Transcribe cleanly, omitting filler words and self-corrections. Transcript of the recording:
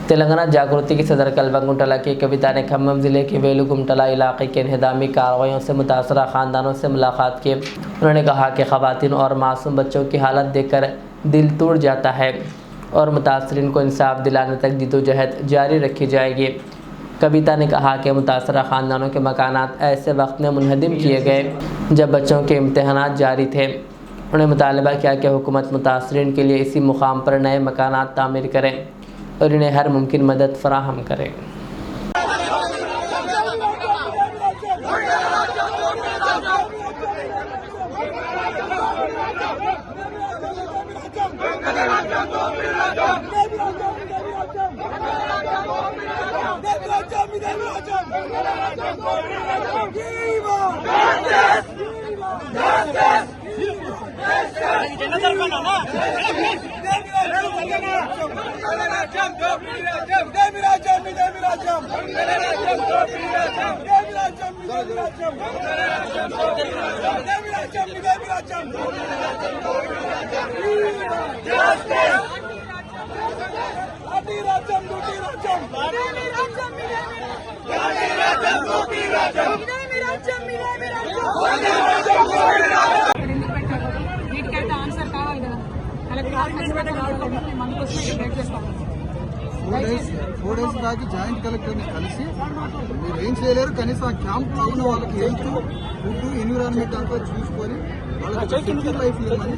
तेलंगाना जागृति की सदर कलबंगुंटला की कविता ने खम्मम ज़िले के वेलुगुमटला इलाके के इंहदामी कार्रवाइयों से मुतासरा ख़ानदानों से मुलाकात की। उन्होंने कहा कि ख़वातीन और मासूम बच्चों की हालत देखकर दिल टूट जाता है और मुतासरीन को इंसाफ दिलाने तक जद्दोजहद जारी रखी जाएगी। कविता ने कहा कि मुतासरा ख़ानदानों के मकानात ऐसे वक्त में मुनहदिम किए गए जब बच्चों के इम्तहानात जारी थे। उन्होंने मुतालबा किया कि हुकूमत मुतासरीन के लिए इसी मुकाम पर नए मकानात तामीर करें और इन्हें हर मुमकिन मदद फराहम करें। ఆన్సర్ కావాలి కదా ఫోర్ డేస్ దాకా జాయింట్ కలెక్టర్ని కలిసి మీరు ఏం చేయలేరు, కనీసం ఆ క్యాంప్లో ఉన్న వాళ్ళకి హెల్త్, ఫుడ్, ఎన్విరాన్మెంట్ అంతా చూసుకొని వాళ్ళకి సెక్యూర్ లైఫ్ ఇవ్వమని